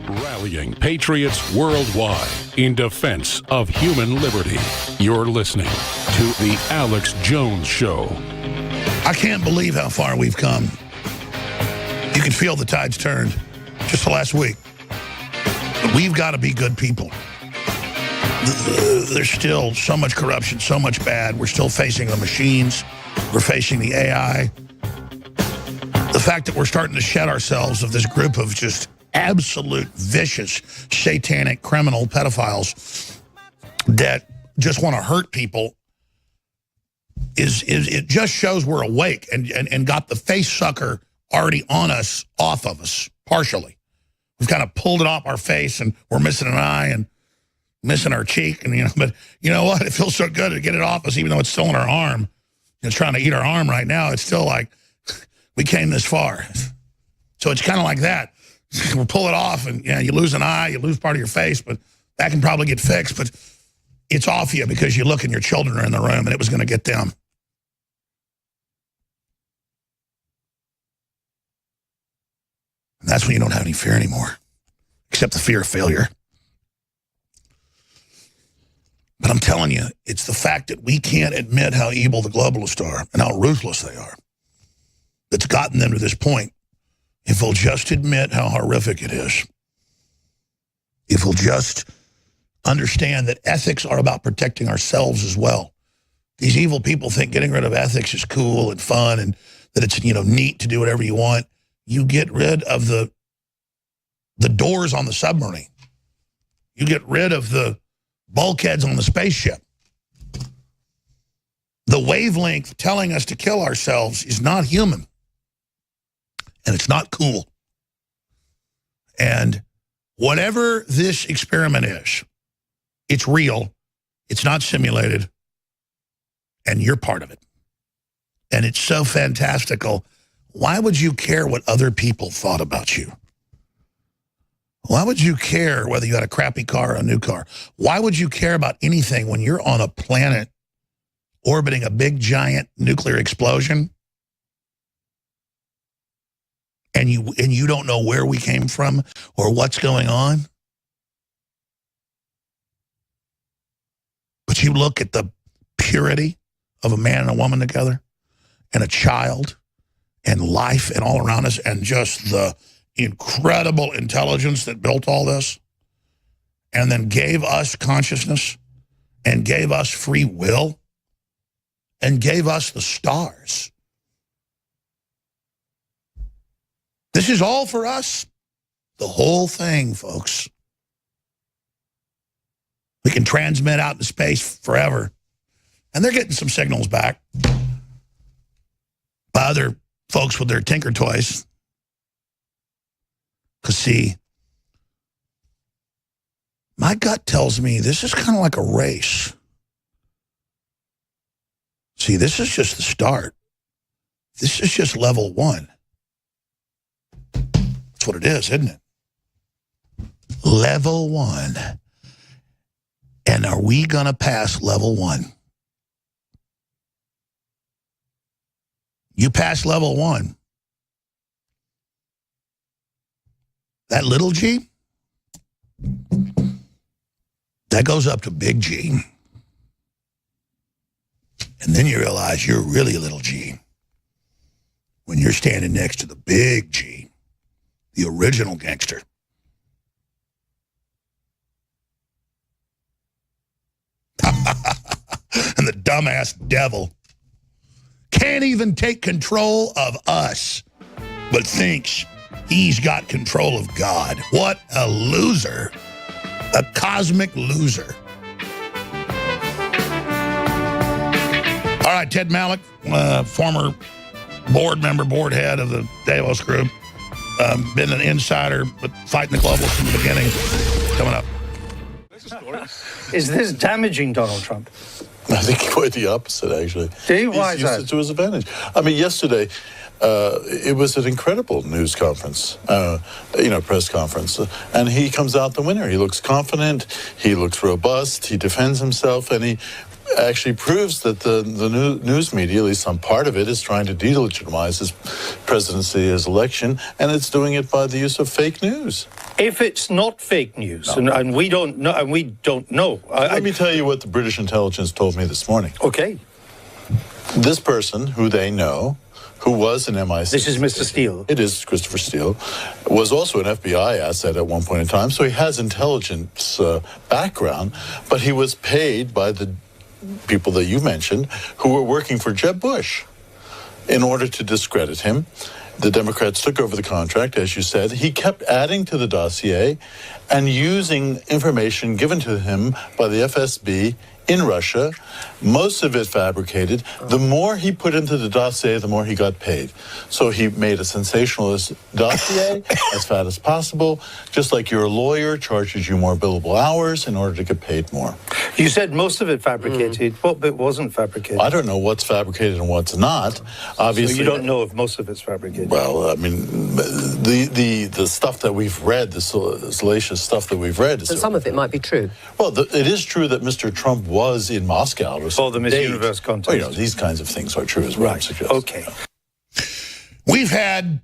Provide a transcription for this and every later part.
Rallying patriots worldwide in defense of human liberty. You're listening to The Alex Jones Show. I can't believe how far we've come. You can feel the tides turned just the last week. But we've got to be good people. There's still so much corruption, so much bad. We're still facing the machines. We're facing the AI. The fact that we're starting to shed ourselves of this group of just absolute vicious, satanic, criminal pedophiles that just want to hurt people is it just shows we're awake and got the face sucker already on us, off of us, partially. We've kind of pulled it off our face and we're missing an eye and missing our cheek. And but you know what? It feels so good to get it off us, even though it's still in our arm. It's trying to eat our arm right now. It's still like we came this far. So it's kind of like that. We'll pull it off and you lose an eye, you lose part of your face, but that can probably get fixed. But it's off you because you look and your children are in the room and it was going to get them. And that's when you don't have any fear anymore, except the fear of failure. But I'm telling you, it's the fact that we can't admit how evil the globalists are and how ruthless they are that's gotten them to this point. If we'll just admit how horrific it is, if we'll just understand that ethics are about protecting ourselves as well. These evil people think getting rid of ethics is cool and fun and that it's neat to do whatever you want. You get rid of the doors on the submarine. You get rid of the bulkheads on the spaceship. The wavelength telling us to kill ourselves is not human. And it's not cool. And whatever this experiment is, it's real, it's not simulated, and you're part of it. And it's so fantastical. Why would you care what other people thought about you? Why would you care whether you had a crappy car or a new car? Why would you care about anything when you're on a planet orbiting a big, giant nuclear explosion? And you don't know where we came from or what's going on? But you look at the purity of a man and a woman together and a child and life and all around us and just the incredible intelligence that built all this and then gave us consciousness and gave us free will and gave us the stars. This is all for us. The whole thing, folks. We can transmit out into space forever. And they're getting some signals back by other folks with their tinker toys. Because, see, my gut tells me this is kind of like a race. See, this is just the start. This is just level 1. That's what it is, isn't it? Level 1. And are we going to pass level 1? You pass level 1. That little G, that goes up to big G. And then you realize you're really little G when you're standing next to the big G, the original gangster. And the dumbass devil can't even take control of us, but thinks he's got control of God. What a loser. A cosmic loser. All right, Ted Malloch, former board member, board head of the Davos Group, been an insider, but fighting the globalists from the beginning. Coming up. Is this damaging Donald Trump? I think quite the opposite, actually. Do you? Why is He's that? used it to his advantage. I mean, yesterday, it was an incredible news conference, press conference. And he comes out the winner. He looks confident. He looks robust. He defends himself. And he actually proves that the news media, at least some part of it, is trying to delegitimize his presidency, his election, and it's doing it by the use of fake news. If it's not fake news, and we don't know, Let me tell you what the British intelligence told me this morning. Okay. This person, who they know, who was an MI6... This is Mr. Steele. It is Christopher Steele. Was also an FBI asset at one point in time, so he has intelligence background, but he was paid by the people that you mentioned who were working for Jeb Bush in order to discredit him. The Democrats took over the contract, as you said. He kept adding to the dossier and using information given to him by the FSB in Russia, most of it fabricated. The more he put into the dossier, the more he got paid. So he made a sensationalist dossier as fat as possible, just like your lawyer charges you more billable hours in order to get paid more. You said most of it fabricated. What bit wasn't fabricated? I don't know what's fabricated and what's not. Obviously, so you don't know if most of it's fabricated? Well, I mean, the stuff that we've read, the salacious stuff that we've read... So some of it might be true. Well, it is true that Mr. Trump was in Moscow. For the Miss Universe contest. Well, you know, these kinds of things are true as well. Right, okay. We've had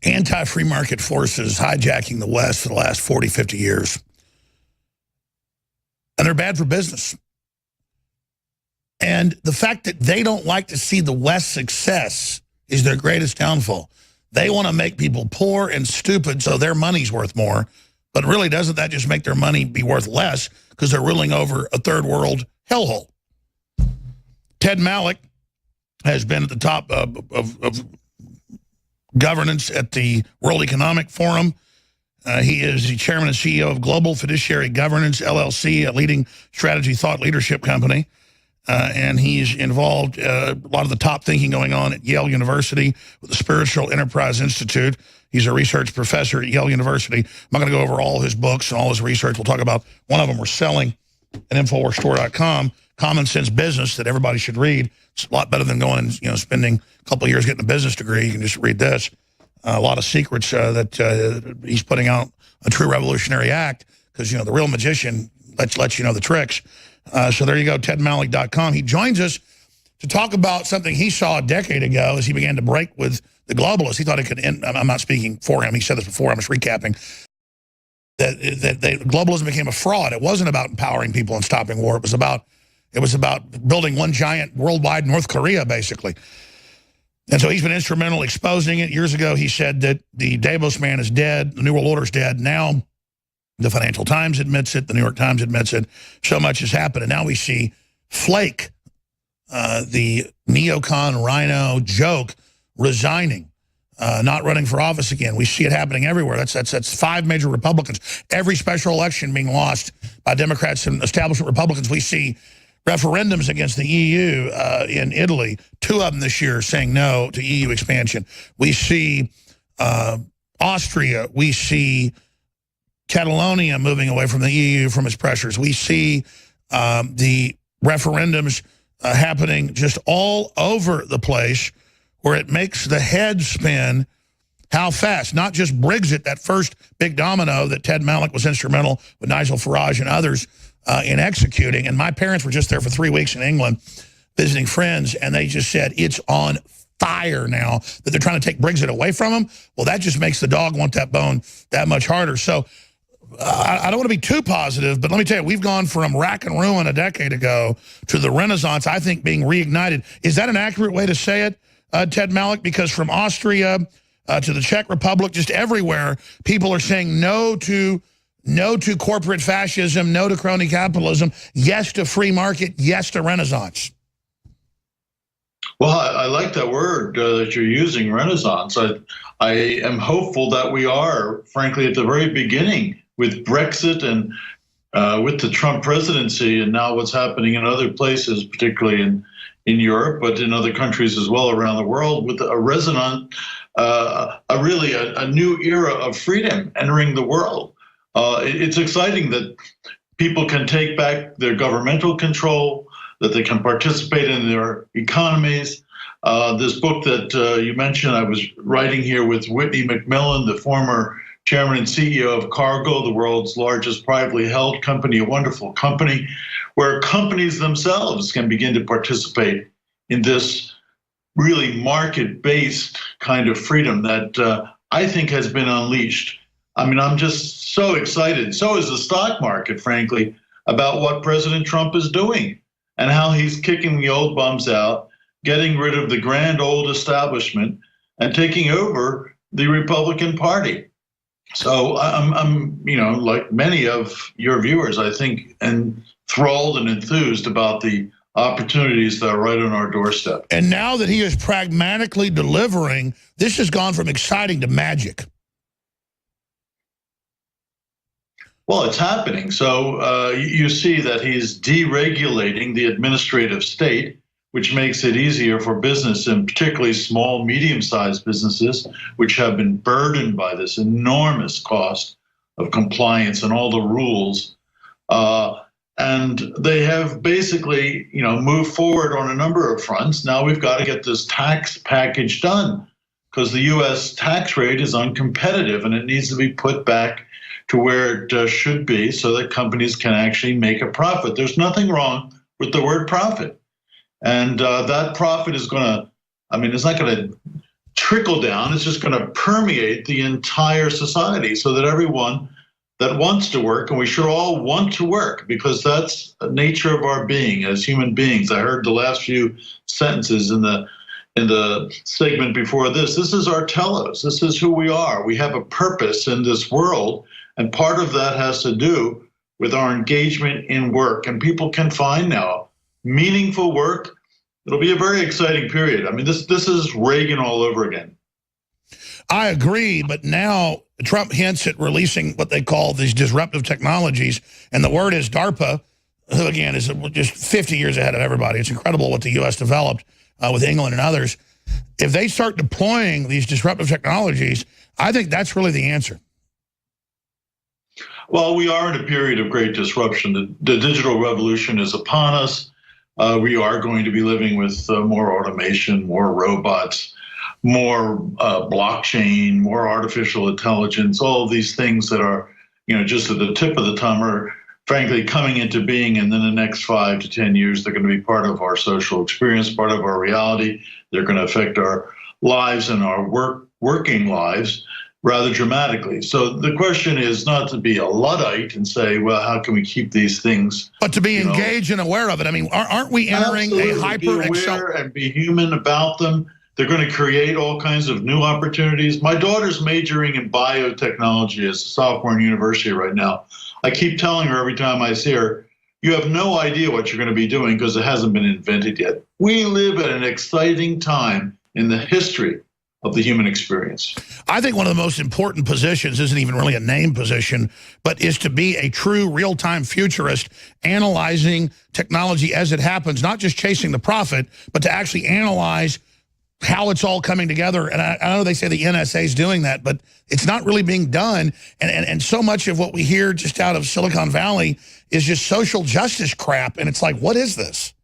anti-free market forces hijacking the West for the last 40, 50 years. And they're bad for business. And the fact that they don't like to see the West's success is their greatest downfall. They want to make people poor and stupid so their money's worth more. But really, doesn't that just make their money be worth less because they're ruling over a third world hellhole? Ted Malloch has been at the top of governance at the World Economic Forum. He is the chairman and CEO of Global Fiduciary Governance, LLC, a leading strategy thought leadership company. And he's involved a lot of the top thinking going on at Yale University with the Spiritual Enterprise Institute. He's a research professor at Yale University. I'm not going to go over all his books and all his research. We'll talk about one of them we're selling at InfoWarsStore.com, Common Sense Business, that everybody should read. It's a lot better than going and spending a couple of years getting a business degree. You can just read this. A lot of secrets that he's putting out, a true revolutionary act, because the real magician lets you know the tricks. So there you go, TedMalloch.com. He joins us to talk about something he saw a decade ago as he began to break with the globalists. He thought it could end. I'm not speaking for him. He said this before. I'm just recapping. That globalism became a fraud. It wasn't about empowering people and stopping war. It was about building one giant worldwide North Korea, basically. And so he's been instrumental exposing it. Years ago, he said that the Davos man is dead. The New World Order is dead. Now, the Financial Times admits it. The New York Times admits it. So much has happened. And now we see Flake, the neocon rhino joke, resigning, not running for office again. We see it happening everywhere. That's 5 major Republicans. Every special election being lost by Democrats and establishment Republicans. We see referendums against the EU in Italy, 2 of them this year saying no to EU expansion. We see Austria. We see Catalonia moving away from the EU from its pressures. We see the referendums happening just all over the place, where it makes the head spin how fast, not just Brexit, that first big domino that Ted Malloch was instrumental with Nigel Farage and others in executing. And my parents were just there for 3 weeks in England visiting friends, and they just said it's on fire now that they're trying to take Brexit away from them. Well, that just makes the dog want that bone that much harder. So I don't want to be too positive, but let me tell you, we've gone from rack and ruin a decade ago to the Renaissance, I think, being reignited. Is that an accurate way to say it, Ted Malloch? Because from Austria to the Czech Republic, just everywhere, people are saying no to corporate fascism, no to crony capitalism, yes to free market, yes to Renaissance. Well, I like that word that you're using, Renaissance. I am hopeful that we are, frankly, at the very beginning with Brexit and with the Trump presidency, and now what's happening in other places, particularly in Europe, but in other countries as well around the world, with a new era of freedom entering the world. It's exciting that people can take back their governmental control, that they can participate in their economies. This book that you mentioned, I was writing here with Whitney McMillan, the former chairman and CEO of Cargill, the world's largest privately held company, a wonderful company, where companies themselves can begin to participate in this really market-based kind of freedom that I think has been unleashed. I mean, I'm just so excited. So is the stock market, frankly, about what President Trump is doing and how he's kicking the old bums out, getting rid of the grand old establishment, and taking over the Republican Party. So I'm, like many of your viewers, I think, enthralled and enthused about the opportunities that are right on our doorstep. And now that he is pragmatically delivering, this has gone from exciting to magic. Well, it's happening. So you see that he's deregulating the administrative state, which makes it easier for business, and particularly small, medium-sized businesses, which have been burdened by this enormous cost of compliance and all the rules. And they have basically, moved forward on a number of fronts. Now we've got to get this tax package done because the U.S. tax rate is uncompetitive and it needs to be put back to where it should be so that companies can actually make a profit. There's nothing wrong with the word profit. And that profit is going to, it's not going to trickle down. It's just going to permeate the entire society so that everyone that wants to work, and we should all want to work because that's the nature of our being as human beings. I heard the last few sentences in the segment before this. This is our telos. This is who we are. We have a purpose in this world, and part of that has to do with our engagement in work. And people can find now meaningful work. It'll be a very exciting period. This is Reagan all over again. I agree, but now Trump hints at releasing what they call these disruptive technologies, and the word is DARPA, who again is just 50 years ahead of everybody. It's incredible what the U.S. developed with England and others. If they start deploying these disruptive technologies, I think that's really the answer. Well, we are in a period of great disruption. The digital revolution is upon us. We are going to be living with more automation, more robots, more blockchain, more artificial intelligence, all of these things that are, just at the tip of the tongue are frankly coming into being. And then the next 5 to 10 years, they're going to be part of our social experience, part of our reality. They're going to affect our lives and our working lives rather dramatically. So the question is not to be a Luddite and say, well, how can we keep these things? But to be engaged and aware of it. Aren't we entering a hyper... Be aware and be human about them. They're going to create all kinds of new opportunities. My daughter's majoring in biotechnology as a sophomore in university right now. I keep telling her every time I see her, you have no idea what you're going to be doing because it hasn't been invented yet. We live at an exciting time in the history of the human experience. I think one of the most important positions isn't even really a name position, but is to be a true real-time futurist, analyzing technology as it happens, not just chasing the profit, but to actually analyze how it's all coming together. And I know they say the NSA is doing that, but it's not really being done. And so much of what we hear just out of Silicon Valley is just social justice crap. And it's like, what is this?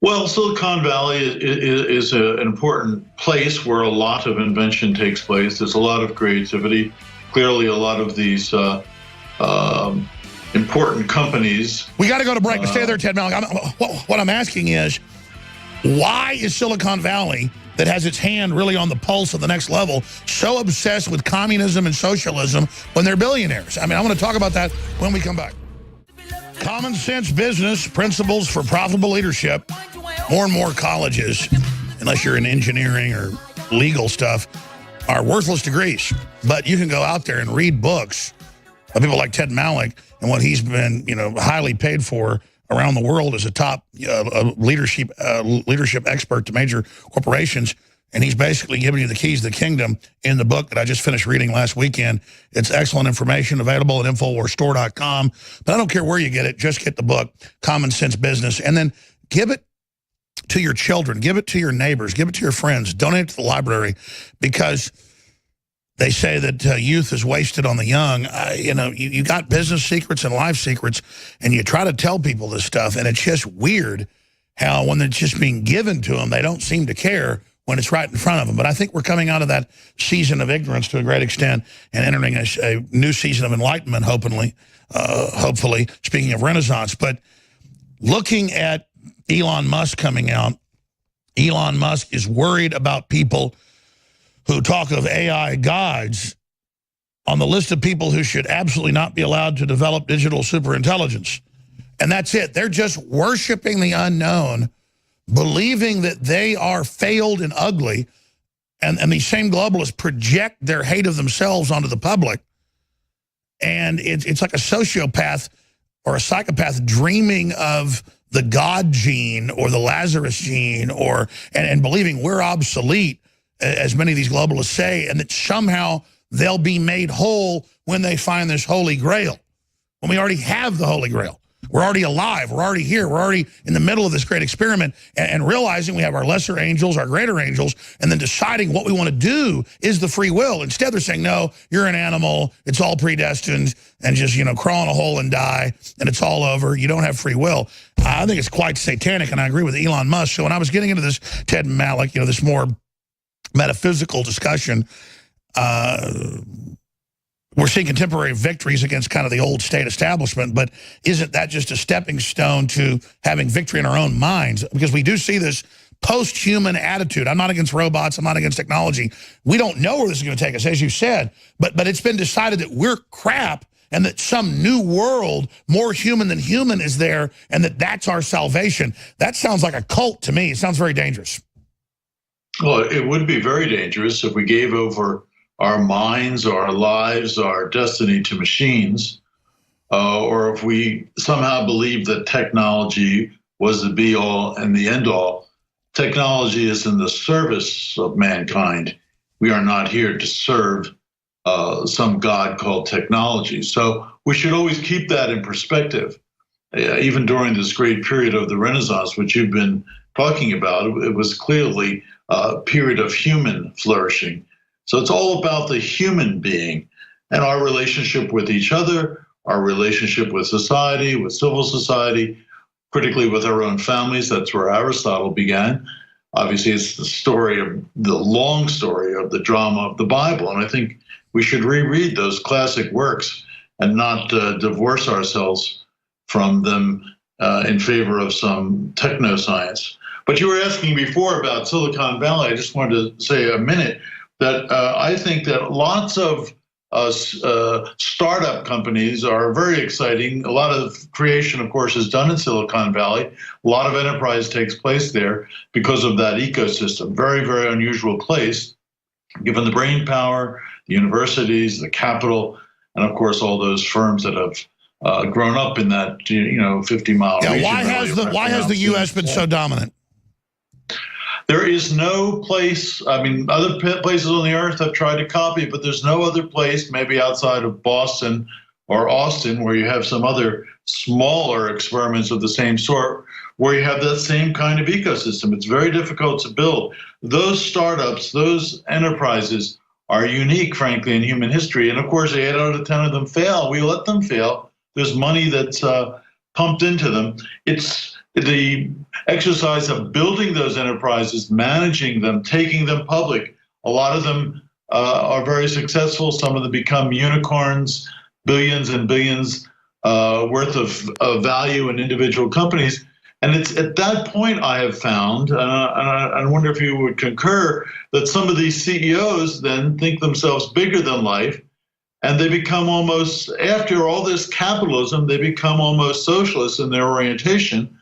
Well, Silicon Valley is an important place where a lot of invention takes place. There's a lot of creativity. Clearly, a lot of these important companies. We got to go to break. Stay there, Ted Malloch. What I'm asking is, why is Silicon Valley, that has its hand really on the pulse of the next level, so obsessed with communism and socialism when they're billionaires? I want to talk about that when we come back. Common sense business, principles for profitable leadership. More and more colleges, unless you're in engineering or legal stuff, are worthless degrees. But you can go out there and read books of people like Ted Malloch and what he's been, highly paid for around the world as a top leadership expert to major corporations. And he's basically giving you the keys to the kingdom in the book that I just finished reading last weekend. It's excellent information available at InfoWarsStore.com. But I don't care where you get it. Just get the book, Common Sense Business. And then give it to your children. Give it to your neighbors. Give it to your friends. Donate it to the library, because they say that youth is wasted on the young. You got business secrets and life secrets, and you try to tell people this stuff, and it's just weird how when it's just being given to them, they don't seem to care when it's right in front of them. But I think we're coming out of that season of ignorance to a great extent and entering a new season of enlightenment, hopefully, speaking of Renaissance. But looking at Elon Musk coming out, Elon Musk is worried about people who talk of AI gods on the list of people who should absolutely not be allowed to develop digital superintelligence. And that's it. They're just worshiping the unknown, believing that they are failed and ugly, and these same globalists project their hate of themselves onto the public. And it's like a sociopath or a psychopath dreaming of the God gene or the Lazarus gene, and believing we're obsolete, as many of these globalists say, and that somehow they'll be made whole when they find this Holy Grail, when we already have the Holy Grail. We're already alive. We're already here. We're already in the middle of this great experiment, and realizing we have our lesser angels, our greater angels, and then deciding what we want to do is the free will. Instead, they're saying, no, you're an animal. It's all predestined, and just, crawl in a hole and die, and it's all over. You don't have free will. I think it's quite satanic, and I agree with Elon Musk. So when I was getting into this Ted and Malloch, this more metaphysical discussion, we're seeing contemporary victories against kind of the old state establishment, but isn't that just a stepping stone to having victory in our own minds? Because we do see this post-human attitude. I'm not against robots. I'm not against technology. We don't know where this is going to take us, as you said, but it's been decided that we're crap and that some new world, more human than human, is there, and that's our salvation. That sounds like a cult to me. It sounds very dangerous. Well, it would be very dangerous if we gave over our minds, our lives, our destiny to machines, or if we somehow believe that technology was the be-all and the end-all. Technology is in the service of mankind. We are not here to serve some god called technology. So we should always keep that in perspective. Even during this great period of the Renaissance, which you've been talking about, it was clearly a period of human flourishing. So it's all about the human being and our relationship with each other, our relationship with society, with civil society, critically with our own families. That's where Aristotle began. Obviously, it's the long story of the drama of the Bible. And I think we should reread those classic works and not divorce ourselves from them in favor of some technoscience. But you were asking before about Silicon Valley. I just wanted to say a minute that I think that lots of startup companies are very exciting. A lot of creation, of course, is done in Silicon Valley. A lot of enterprise takes place there because of that ecosystem. Very, very unusual place, given the brain power, the universities, the capital, and of course all those firms that have grown up in that 50-mile region. Why has the U.S. been so dominant? There is no place, other places on the earth have tried to copy, but there's no other place, maybe outside of Boston or Austin, where you have some other smaller experiments of the same sort, where you have that same kind of ecosystem. It's very difficult to build. Those startups, those enterprises are unique, frankly, in human history. And of course, 8 out of 10 of them fail. We let them fail. There's money that's pumped into them. It's the exercise of building those enterprises, managing them, taking them public. A lot of them are very successful. Some of them become unicorns, billions and billions worth of value in individual companies. And it's at that point I have found, and I wonder if you would concur, that some of these CEOs then think themselves bigger than life, and they become almost, after all this capitalism, they become almost socialist in their orientation.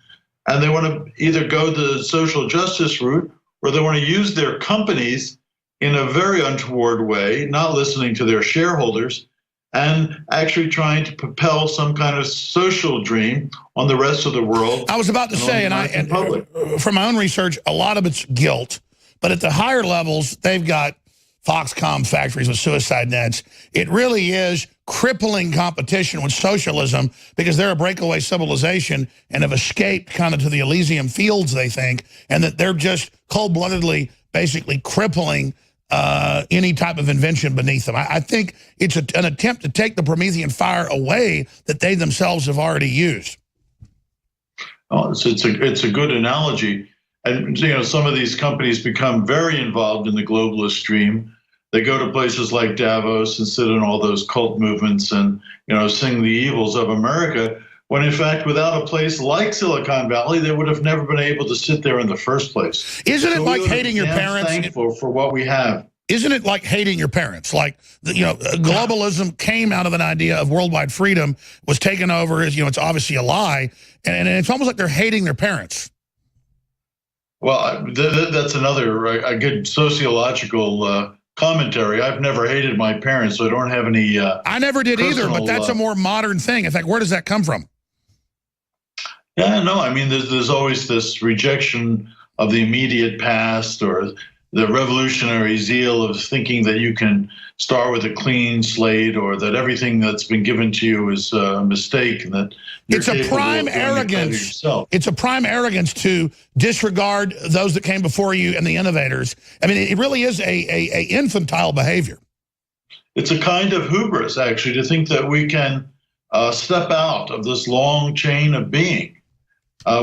And they want to either go the social justice route, or they want to use their companies in a very untoward way, not listening to their shareholders, and actually trying to propel some kind of social dream on the rest of the world. I was about to say, and from my own research, a lot of it's guilt. But at the higher levels, they've got Foxconn factories with suicide nets. It really is crippling competition with socialism because they're a breakaway civilization and have escaped kind of to the Elysium fields, they think, and that they're just cold-bloodedly basically crippling any type of invention beneath them. I think it's an attempt to take the Promethean fire away that they themselves have already used. Oh, it's a good analogy. and some of these companies become very involved in the globalist stream. They go to places like Davos and sit in all those cult movements and sing the evils of America, when in fact, without a place like Silicon Valley, they would have never been able to sit there in the first place. Isn't it like hating your parents? Thankful for what we have. Isn't it like hating your parents? Like, globalism came out of an idea of worldwide freedom, was taken over as, it's obviously a lie, and it's almost like they're hating their parents. Well, that's another a good sociological commentary. I've never hated my parents, so I don't have any. I never did either, but that's a more modern thing. In fact, where does that come from? Yeah, no, I mean, there's always this rejection of the immediate past, or the revolutionary zeal of thinking that you can start with a clean slate, or that everything that's been given to you is a mistake, and that it's a prime arrogance. It's a prime arrogance to disregard those that came before you and the innovators. I mean, it really is a infantile behavior. It's a kind of hubris, actually, to think that we can step out of this long chain of being.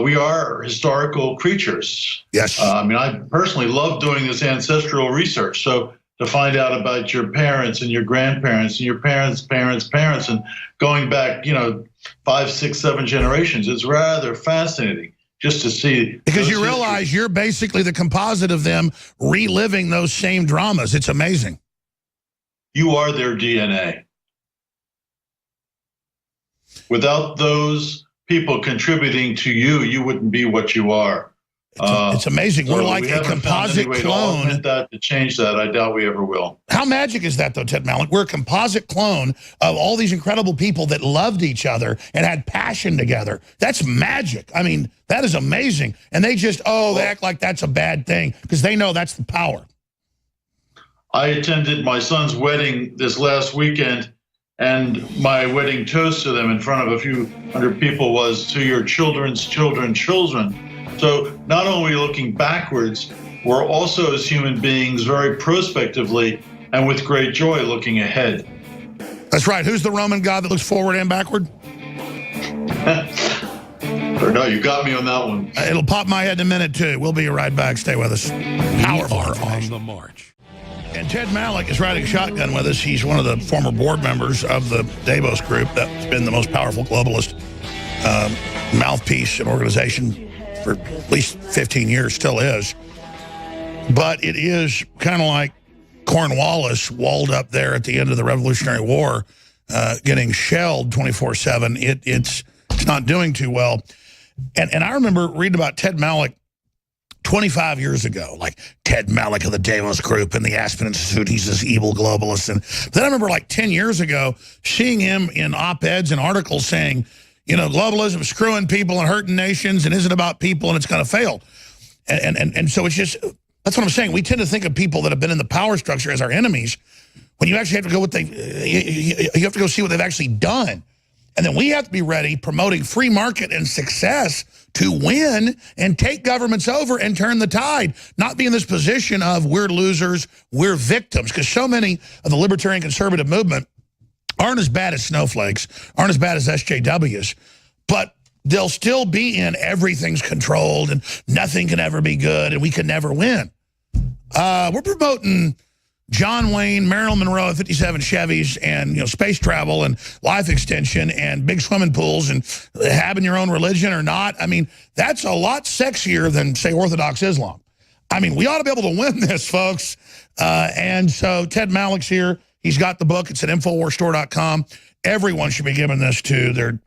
We are historical creatures. Yes. I mean, I personally love doing this ancestral research. So to find out about your parents and your grandparents and your parents' parents, and going back, 5, 6, 7 generations, it's rather fascinating just to see. Because you realize you're basically the composite of them reliving those same dramas. It's amazing. You are their DNA. Without those people contributing to you, you wouldn't be what you are. It's amazing. We're like a composite clone. To change that, I doubt we ever will. How magic is that, though, Ted Malloch? We're a composite clone of all these incredible people that loved each other and had passion together. That's magic. I mean, that is amazing. And they just, they act like that's a bad thing because they know that's the power. I attended my son's wedding this last weekend, and my wedding toast to them in front of a few hundred people was, "To your children's children, children." So not only looking backwards, we're also as human beings very prospectively and with great joy looking ahead. That's right. Who's the Roman god that looks forward and backward? No, you got me on that one. It'll pop my head in a minute, too. We'll be right back. Stay with us. Powerful on the march. And Ted Malloch is riding shotgun with us. He's one of the former board members of the Davos group that's been the most powerful globalist mouthpiece and organization for at least 15 years, still is. But it is kind of like Cornwallis walled up there at the end of the Revolutionary War, getting shelled 24/7. It's not doing too well. And I remember reading about Ted Malloch 25 years ago, like Ted Malloch of the Davos Group and the Aspen Institute, he's this evil globalist. And then I remember like 10 years ago seeing him in op-eds and articles saying, globalism is screwing people and hurting nations and isn't about people and it's going to fail. And so it's just, that's what I'm saying. We tend to think of people that have been in the power structure as our enemies when you actually have to go you have to go see what they've actually done. And then we have to be ready promoting free market and success to win and take governments over and turn the tide, not be in this position of we're losers, we're victims, because so many of the libertarian conservative movement aren't as bad as snowflakes, aren't as bad as SJWs, but they'll still be in everything's controlled and nothing can ever be good and we can never win. We're promoting John Wayne, Marilyn Monroe, 57 Chevys, and space travel and life extension and big swimming pools and having your own religion or not. I mean, that's a lot sexier than, say, Orthodox Islam. I mean, we ought to be able to win this, folks. And so Ted Malloch's here. He's got the book. It's at InfoWarsStore.com. Everyone should be giving this to their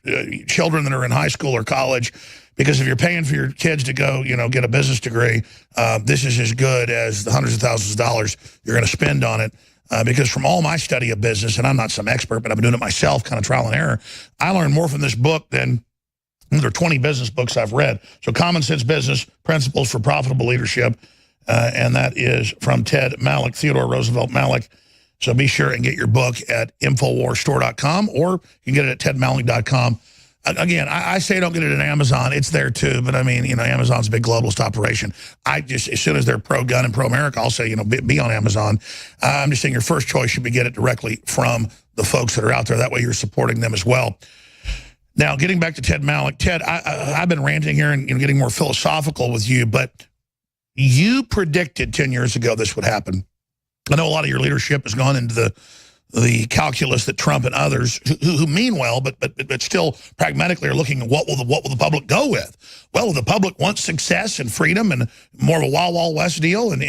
children that are in high school or college, because if you're paying for your kids to go, get a business degree, this is as good as the hundreds of thousands of dollars you're going to spend on it. Because from all my study of business, and I'm not some expert, but I've been doing it myself, kind of trial and error, I learned more from this book than there are 20 business books I've read. So Common Sense Business, Principles for Profitable Leadership, and that is from Ted Malloch, Theodore Roosevelt Malloch. So be sure and get your book at InfoWarsStore.com, or you can get it at TedMalloch.com. Again, I say don't get it at Amazon. It's there too, but I mean, Amazon's a big globalist operation. As soon as they're pro-gun and pro-America, I'll say, be on Amazon. I'm just saying your first choice should be get it directly from the folks that are out there. That way you're supporting them as well. Now, getting back to Ted Malloch. Ted, I've been ranting here and getting more philosophical with you, but you predicted 10 years ago this would happen. I know a lot of your leadership has gone into the calculus that Trump and others who mean well, but still pragmatically are looking at what will the public go with. Well, the public wants success and freedom and more of a Wild West deal, and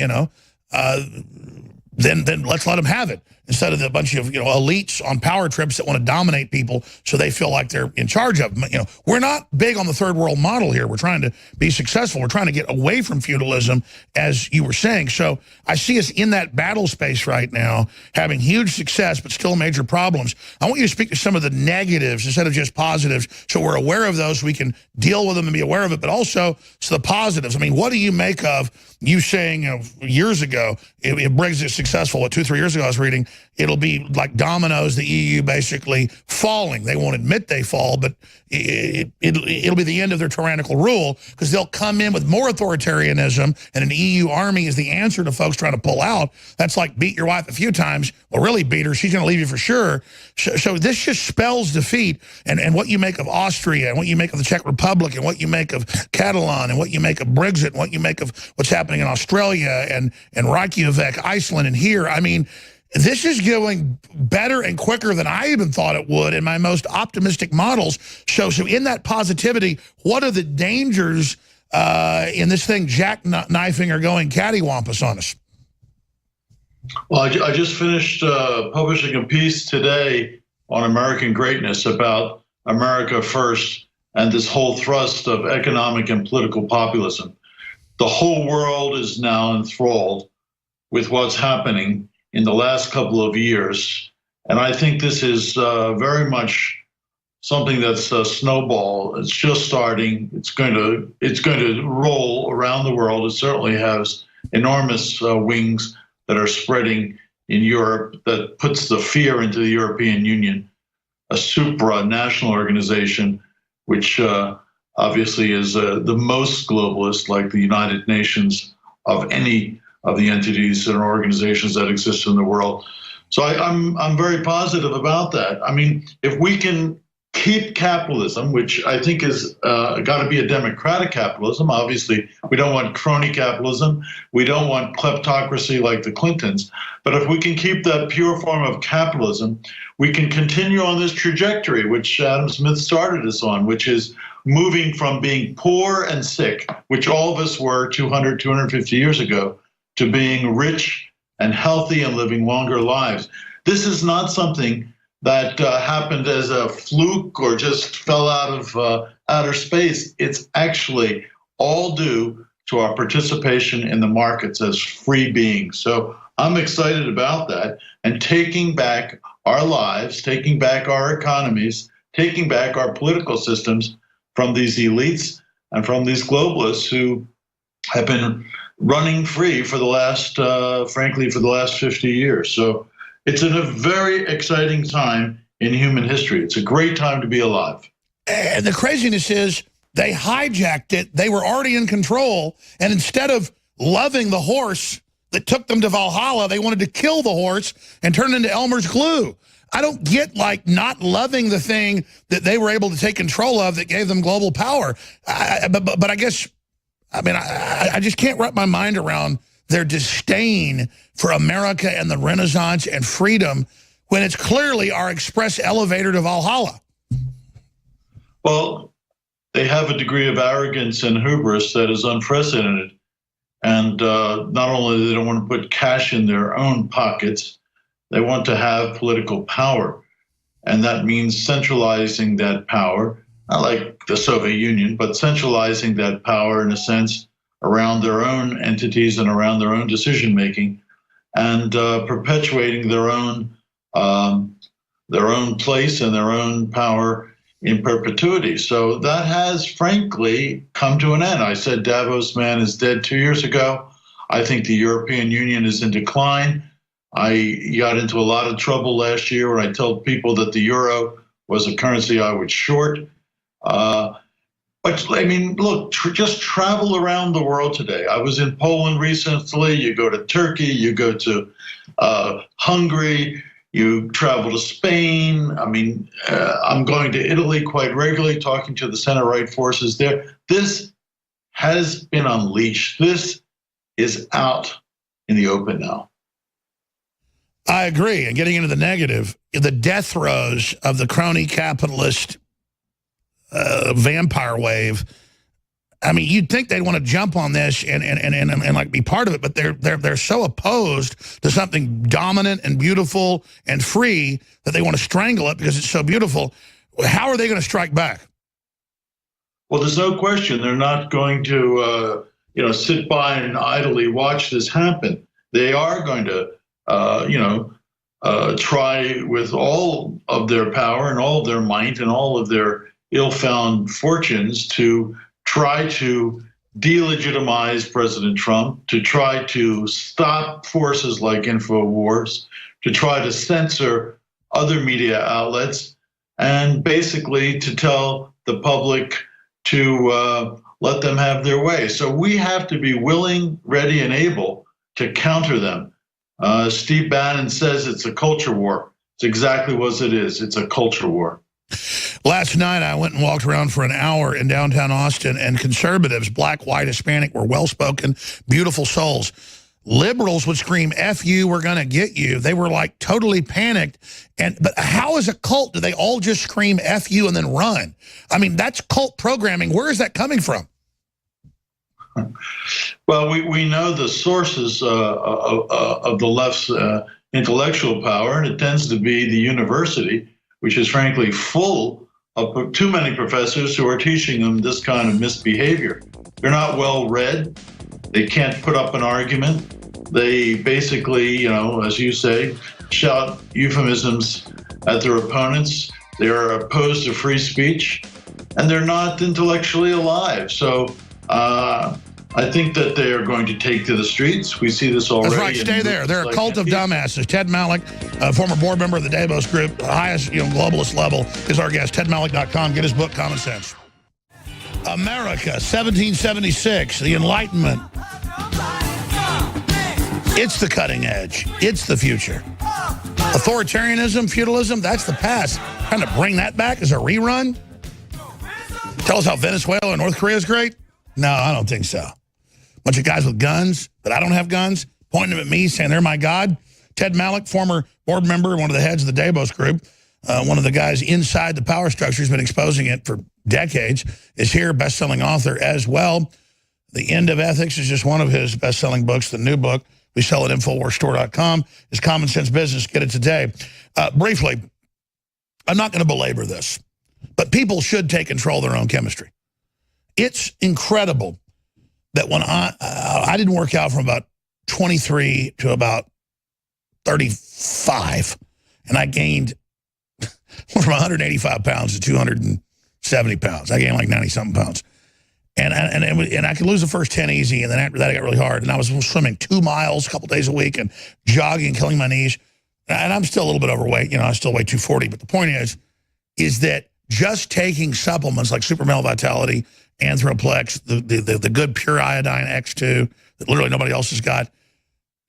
then let's let them have it instead of the bunch of elites on power trips that want to dominate people so they feel like they're in charge of them. We're not big on the third world model here. We're trying to be successful. We're trying to get away from feudalism, as you were saying. So I see us in that battle space right now, having huge success, but still major problems. I want you to speak to some of the negatives instead of just positives, so we're aware of those, we can deal with them and be aware of it, but also the positives. I mean, what do you make of you saying years ago, if Brexit is successful, 2-3 years ago I was reading, it'll be like dominoes, the EU basically falling. They won't admit they fall, but it'll be the end of their tyrannical rule, because they'll come in with more authoritarianism, and an EU army is the answer to folks trying to pull out. That's like beat your wife a few times. Well, really beat her, she's going to leave you for sure. So this just spells defeat, and what you make of Austria, and what you make of the Czech Republic, and what you make of Catalan, and what you make of Brexit, and what you make of what's happening in Australia, and Reykjavik, Iceland, and here. I mean, this is going better and quicker than I even thought it would in my most optimistic models. So in that positivity, what are the dangers in this thing jackknifing or going cattywampus on us? Well, I just finished publishing a piece today on American greatness about America first and this whole thrust of economic and political populism. The whole world is now enthralled with what's happening in the last couple of years. And I think this is very much something that's a snowball. It's just starting. It's going to roll around the world. It certainly has enormous wings that are spreading in Europe, that puts the fear into the European Union, a supranational organization, which obviously is the most globalist, like the United Nations, of any of the entities and organizations that exist in the world. So I'm very positive about that. I mean, if we can keep capitalism, which I think is got to be a democratic capitalism. Obviously, we don't want crony capitalism. We don't want kleptocracy like the Clintons. But if we can keep that pure form of capitalism, we can continue on this trajectory, which Adam Smith started us on, which is moving from being poor and sick, which all of us were 200, 250 years ago, to being rich and healthy and living longer lives. This is not something that happened as a fluke or just fell out of outer space. It's actually all due to our participation in the markets as free beings. So I'm excited about that, and taking back our lives, taking back our economies, taking back our political systems from these elites and from these globalists who have been running free for the last, frankly, for the last 50 years. So it's in a very exciting time in human history. It's a great time to be alive. And the craziness is they hijacked it. They were already in control. And instead of loving the horse that took them to Valhalla, they wanted to kill the horse and turn it into Elmer's glue. I don't get like not loving the thing that they were able to take control of that gave them global power. But I guess, I mean, I just can't wrap my mind around their disdain for America and the Renaissance and freedom when it's clearly our express elevator to Valhalla. Well, they have a degree of arrogance and hubris that is unprecedented. And not only do they don't want to put cash in their own pockets, they want to have political power. And that means centralizing that power, not like the Soviet Union, but centralizing that power in a sense around their own entities and around their own decision-making, and perpetuating their own place and their own power in perpetuity. So that has, frankly, come to an end. I said Davos man is dead 2 years ago. I think the European Union is in decline. I got into a lot of trouble last year when I told people that the euro was a currency I would short. But I mean, look, just travel around the world today. I was in Poland recently. You go to Turkey, you go to Hungary, you travel to Spain. I mean, I'm going to Italy quite regularly, talking to the center-right forces there. This has been unleashed. This is out in the open now. I agree. And getting into the negative, the death throes of the crony capitalist vampire wave. I mean, you'd think they'd want to jump on this and like be part of it, but they're so opposed to something dominant and beautiful and free that they want to strangle it because it's so beautiful. How are they going to strike back? Well, there's no question they're not going to sit by and idly watch this happen. They are going to try with all of their power and all of their might and all of their ill-found fortunes to try to delegitimize President Trump, to try to stop forces like InfoWars, to try to censor other media outlets, and basically to tell the public to let them have their way. So we have to be willing, ready, and able to counter them. Steve Bannon says it's a culture war. It's exactly what it is. It's a culture war. Last night, I went and walked around for an hour in downtown Austin, and conservatives, black, white, Hispanic, were well-spoken, beautiful souls. Liberals would scream, F you, we're going to get you. They were like totally panicked. But how is a cult? Do they all just scream F you and then run? I mean, that's cult programming. Where is that coming from? Well, we know the sources of the left's intellectual power, and it tends to be the university, which is frankly full of too many professors who are teaching them this kind of misbehavior. They're not well read. They can't put up an argument. They basically, as you say, shout euphemisms at their opponents. They are opposed to free speech, and they're not intellectually alive. So I think that they are going to take to the streets. We see this already. That's right. Stay there. They're a cult of dumbasses. Ted Malloch, former board member of the Davos Group, highest globalist level, is our guest. TedMalloch.com. Get his book, Common Sense. America, 1776, the Enlightenment. It's the cutting edge. It's the future. Authoritarianism, feudalism, that's the past. Trying to bring that back as a rerun? Tell us how Venezuela and North Korea is great? No, I don't think so. Bunch of guys with guns, but I don't have guns, pointing them at me, saying they're my God. Ted Malloch, former board member, one of the heads of the Davos Group, one of the guys inside the power structure, has been exposing it for decades, is here, best-selling author as well. The End of Ethics is just one of his best-selling books. The new book, we sell at InfoWarsStore.com, is Common Sense Business. Get it today. Briefly, I'm not going to belabor this, but people should take control of their own chemistry. It's incredible that when I didn't work out from about 23 to about 35, and I gained from 185 pounds to 270 pounds. I gained like 90-something pounds. And I could lose the first 10 easy, and then after that it got really hard. And I was swimming 2 miles a couple days a week and jogging and killing my knees. And I'm still a little bit overweight. I still weigh 240. But the point is that just taking supplements like Super Male Vitality, Anthroplex, the good pure iodine X2 that literally nobody else has got,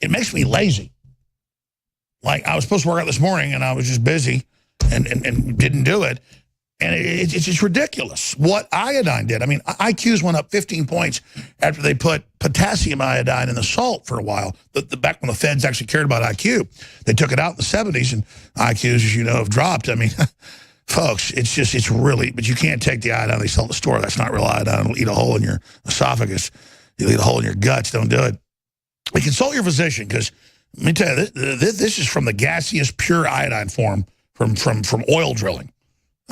it makes me lazy. Like, I was supposed to work out this morning, and I was just busy and didn't do it. And it's just ridiculous what iodine did. I mean, IQs went up 15 points after they put potassium iodine in the salt for a while. Back when the feds actually cared about IQ. They took it out in the 70s, and IQs, as you know, have dropped. I mean, folks, it's really, but you can't take the iodine they sell at the store. That's not real iodine. It'll eat a hole in your esophagus. You'll eat a hole in your guts. Don't do it. But consult your physician, because let me tell you, this is from the gaseous pure iodine form from oil drilling.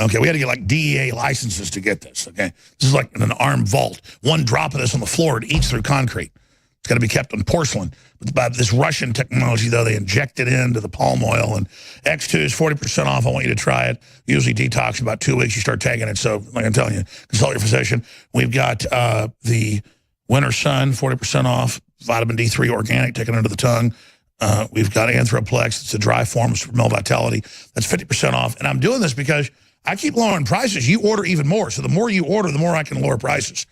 Okay, we had to get like DEA licenses to get this, okay? This is like in an armed vault. One drop of this on the floor, it eats through concrete. It's got to be kept on porcelain. But by this Russian technology, though, they inject it into the palm oil. And X2 is 40% off. I want you to try it. Usually detox in about 2 weeks. You start taking it. So, like I'm telling you, consult your physician. We've got the Winter Sun, 40% off. Vitamin D3 organic, taken under the tongue. We've got Anthroplex. It's a dry form of Super Male Vitality. That's 50% off. And I'm doing this because I keep lowering prices. You order even more. So the more you order, the more I can lower prices.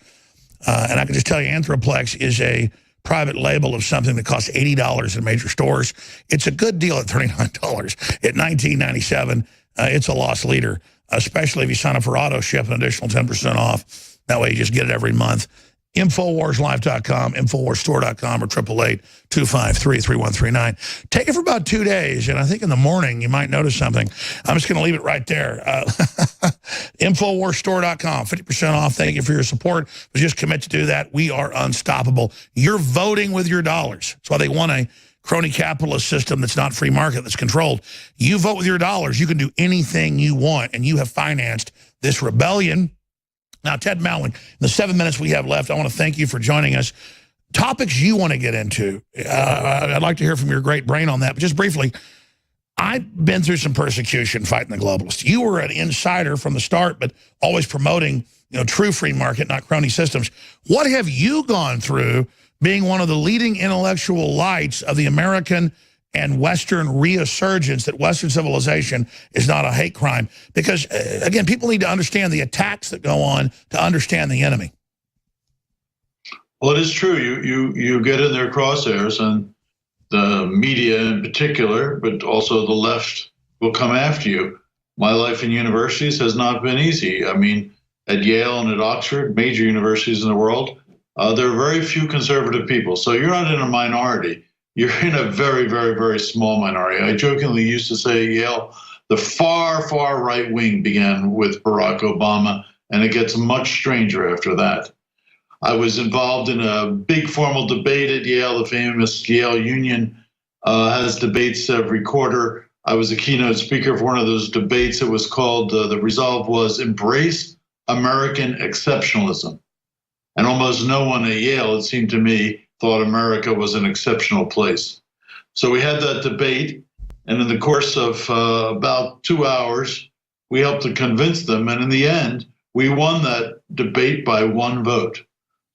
And I can just tell you, Anthroplex is a private label of something that costs $80 in major stores. It's a good deal at $39. At $19.97, it's a loss leader, especially if you sign up for auto ship, an additional 10% off. That way you just get it every month. InfoWarsLive.com, InfoWarsStore.com, or 888-253-3139. Take it for about 2 days, and I think in the morning you might notice something. I'm just going to leave it right there. InfoWarsStore.com, 50% off. Thank you for your support. But just commit to do that. We are unstoppable. You're voting with your dollars. That's why they want a crony capitalist system that's not free market, that's controlled. You vote with your dollars. You can do anything you want, and you have financed this rebellion. Now, Ted Malloch, in the 7 minutes we have left, I want to thank you for joining us. Topics you want to get into, I'd like to hear from your great brain on that. But just briefly, I've been through some persecution fighting the globalists. You were an insider from the start, but always promoting, true free market, not crony systems. What have you gone through being one of the leading intellectual lights of the American and Western resurgence that Western civilization is not a hate crime? Because, again, people need to understand the attacks that go on to understand the enemy. Well, it is true. You get in their crosshairs, and the media in particular, but also the left will come after you. My life in universities has not been easy. I mean, at Yale and at Oxford, major universities in the world, there are very few conservative people. So you're not in a minority. You're in a very, very, very small minority. I jokingly used to say at Yale, the far, far right wing began with Barack Obama, and it gets much stranger after that. I was involved in a big formal debate at Yale. The famous Yale Union has debates every quarter. I was a keynote speaker for one of those debates. It was called, the resolve was Embrace American Exceptionalism. And almost no one at Yale, it seemed to me, thought America was an exceptional place. So we had that debate, and in the course of about 2 hours, we helped to convince them, and in the end, we won that debate by 1 vote.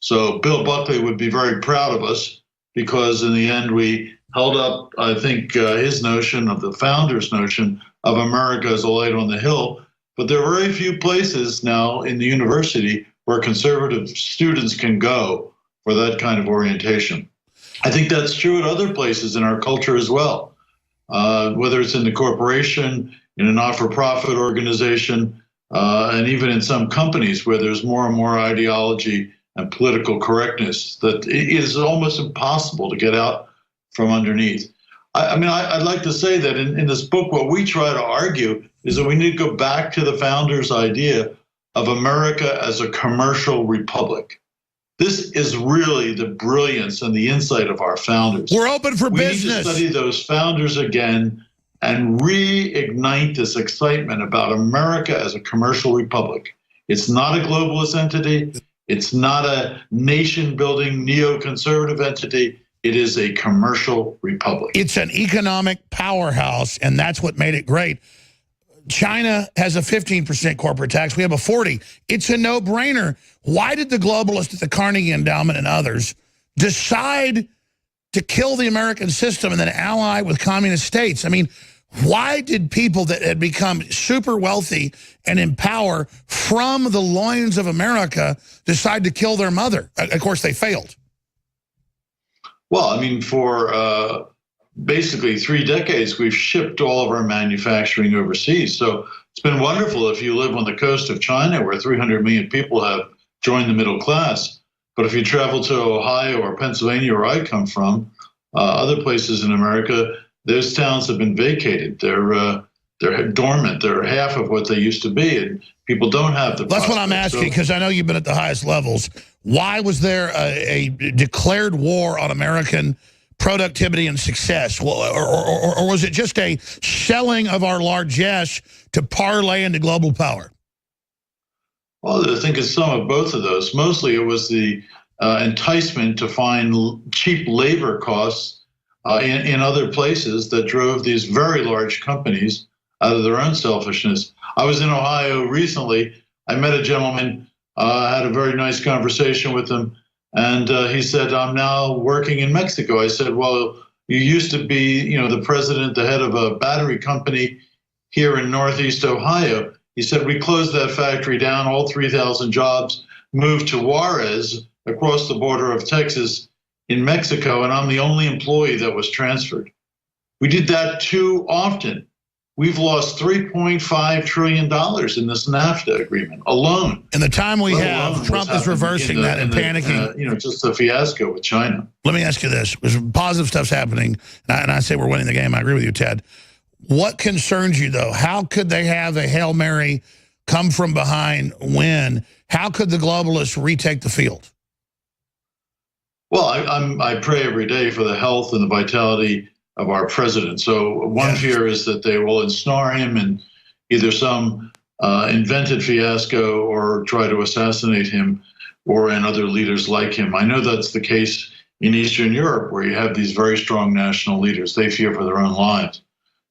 So Bill Buckley would be very proud of us, because in the end, we held up, I think, his notion of the founder's notion of America as a light on the hill. But there are very few places now in the university where conservative students can go for that kind of orientation. I think that's true at other places in our culture as well, whether it's in the corporation, in a not-for-profit organization, and even in some companies where there's more and more ideology and political correctness that it is almost impossible to get out from underneath. I mean, I'd like to say that in this book, what we try to argue is that we need to go back to the founder's idea of America as a commercial republic. This is really the brilliance and the insight of our founders. We're open for business. We need to study those founders again and reignite this excitement about America as a commercial republic. It's not a globalist entity. It's not a nation-building neoconservative entity. It is a commercial republic. It's an economic powerhouse, and that's what made it great. China has a 15% corporate tax. We have a 40%. It's a no-brainer. Why did the globalists at the Carnegie Endowment and others decide to kill the American system and then ally with communist states? I mean, why did people that had become super wealthy and in power from the loins of America decide to kill their mother? Of course, they failed. Well, I mean, for basically 3 decades, we've shipped all of our manufacturing overseas. So it's been wonderful if you live on the coast of China, where 300 million people have joined the middle class. But if you travel to Ohio or Pennsylvania, where I come from, other places in America, those towns have been vacated. They're dormant. They're half of what they used to be, and people don't have the. That's what I'm asking, because I know you've been at the highest levels. Why was there a declared war on American productivity and success? Well, or was it just a selling of our largesse to parlay into global power? Well, I think it's some of both of those. Mostly it was the enticement to find cheap labor costs in other places that drove these very large companies out of their own selfishness. I was in Ohio recently. I met a gentleman, had a very nice conversation with him, and he said, I'm now working in Mexico. I said, well, you used to be, the president, the head of a battery company here in Northeast Ohio. He said, we closed that factory down, all 3,000 jobs, moved to Juarez across the border of Texas in Mexico, and I'm the only employee that was transferred. We did that too often. we've lost $3.5 trillion in this NAFTA agreement alone. And the time we Let have, alone Trump what's is reversing that and panicking. Just the fiasco with China. Let me ask you this. There's positive stuff's happening, and I say we're winning the game. I agree with you, Ted. What concerns you, though? How could they have a Hail Mary, come from behind, win? How could the globalists retake the field? Well, I pray every day for the health and the vitality of our president. So one fear is that they will ensnare him in either some invented fiasco or try to assassinate him, or in other leaders like him. I know that's the case in Eastern Europe, where you have these very strong national leaders. They fear for their own lives.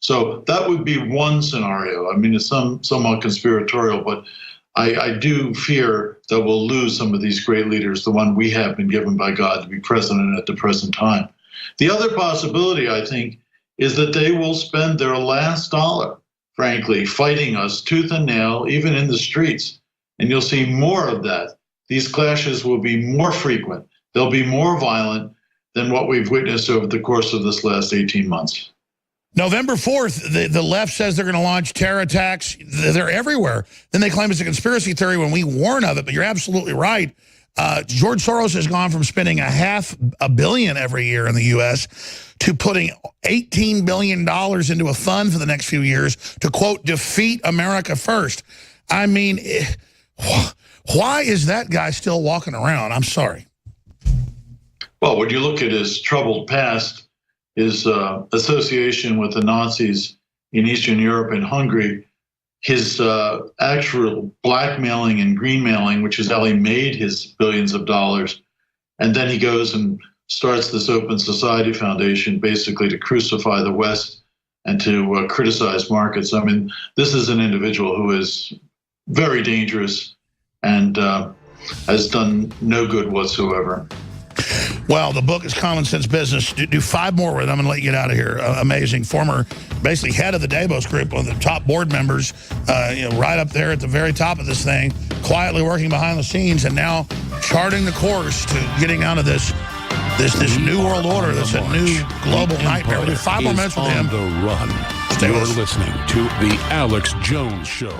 So that would be one scenario. I mean, it's somewhat conspiratorial, but I do fear that we'll lose some of these great leaders, the one we have been given by God to be president at the present time. The other possibility, I think, is that they will spend their last dollar, frankly, fighting us tooth and nail, even in the streets. And you'll see more of that. These clashes will be more frequent. They'll be more violent than what we've witnessed over the course of this last 18 months. November 4th, the left says they're going to launch terror attacks. They're everywhere. Then they claim it's a conspiracy theory when we warn of it, but you're absolutely right. George Soros has gone from spending $500 million every year in the U.S. to putting $18 billion into a fund for the next few years to, quote, defeat America first. I mean, why is that guy still walking around? I'm sorry. Well, when you look at his troubled past, his association with the Nazis in Eastern Europe and Hungary, his actual blackmailing and greenmailing, which is how he made his billions of dollars. And then he goes and starts this Open Society Foundation, basically to crucify the West and to criticize markets. I mean, this is an individual who is very dangerous and has done no good whatsoever. Well, the book is Common Sense Business. Do 5 more with them and let you get out of here. Amazing. Former, basically, head of the Davos Group, one of the top board members, right up there at the very top of this thing, quietly working behind the scenes and now charting the course to getting out of this new world order that's a new global nightmare. We'll do 5 more minutes with him. On the run. Stay with You're us. listening to The Alex Jones Show.